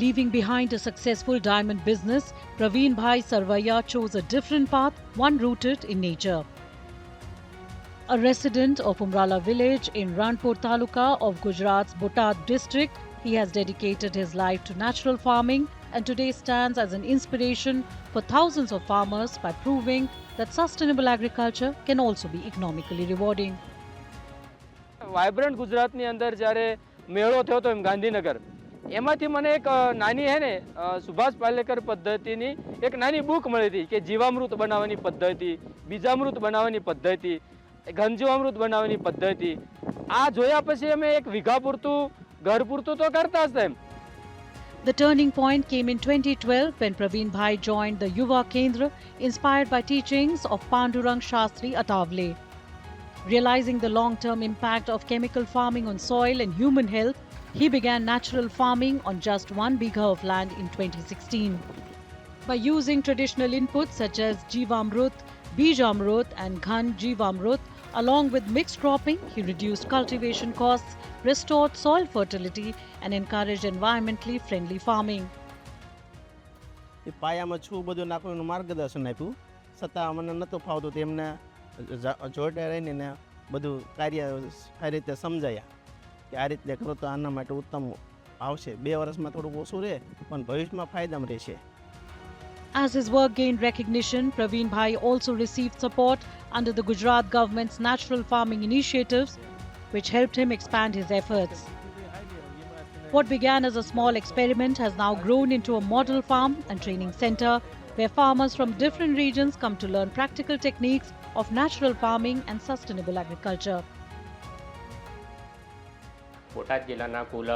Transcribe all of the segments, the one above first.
Leaving behind a successful diamond business, Praveen Bhai Sarvaiya chose a different path, one rooted in nature. A resident of Umrala village in Ranpur Taluka of Gujarat's Botad district, he has dedicated his life to natural farming and today stands as an inspiration for thousands of farmers by proving that sustainable agriculture can also be economically rewarding. Vibrant ગુજરાતની અંદર જ્યારે મેળો થયો હતો એમ ગાંધીનગર એમાંથી મને એક નાની હે ને સુભાષ પાલેકર પદ્ધતિની એક નાની બુક મળી હતી કે જીવામૃત બનાવવાની પદ્ધતિ, બીજામૃત બનાવવાની પદ્ધતિ, ઘનજીવામૃત બનાવવાની પદ્ધતિ. આ જોયા પછી અમે એક વીઘા પૂરતું ઘર પૂરતું તો કરતા જ એમ. The turning point came in 2012 when Praveen Bhai joined the Yuva Kendra, inspired by teachings of Pandurang Shastri Atavale. Realizing the long-term impact of chemical farming on soil and human health, he began natural farming on just 1 bigha of land in 2016. By using traditional inputs such as Jivamrut, Bijamrut and Ghan Jivamrut, along with mixed cropping, he reduced cultivation costs, restored soil fertility and encouraged environmentally friendly farming. પાયામાં છું બધું નાખવાનું માર્ગદર્શન આપ્યું છતાં મને નહોતું ફાવતું તેમને જોડે રહીને બધું કાર્ય સારી રીતે સમજાયા કે આ રીતે કરો તો આના માટે ઉત્તમ આવશે. 2 વર્ષમાં થોડુંક ઓછું રહે પણ ભવિષ્યમાં ફાયદામાં રહેશે. As his work gained recognition, Praveen Bhai also received support under the Gujarat government's natural farming initiatives, which helped him expand his efforts. What began as a small experiment has now grown into a model farm and training center where farmers from different regions come to learn practical techniques of natural farming and sustainable agriculture. Botad જિલ્લાના કુલ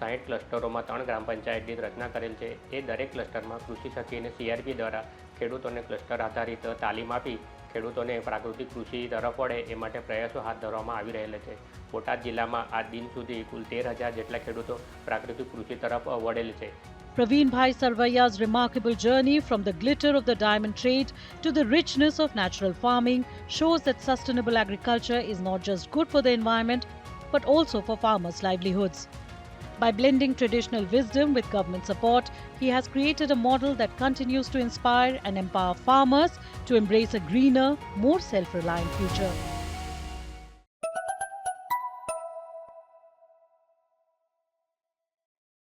60 ક્લસ્ટરોમાં 3 ગ્રામ પંચાયતની રચના કરેલ છે. એ દરેક ક્લસ્ટરમાં કૃષિ સખી અને CRP દ્વારા ખેડૂતોને ક્લસ્ટર આધારિત તાલીમ આપી ખેડૂતોને પ્રાકૃતિક કૃષિ તરફ વળે એ માટે પ્રયાસો હાથ ધરવામાં આવી રહેલા છે. બોટાદ જિલ્લામાં આજ દિન સુધી કુલ 13,000 જેટલા ખેડૂતો પ્રાકૃતિક કૃષિ તરફ વળેલ છે. Praveen Bhai Sarvaiya's remarkable journey from the glitter of the diamond trade to the richness of natural farming shows that sustainable agriculture is not just good for the environment but also for farmers' livelihoods. By blending traditional wisdom with government support, he has created a model that continues to inspire and empower farmers to embrace a greener, more self-reliant future.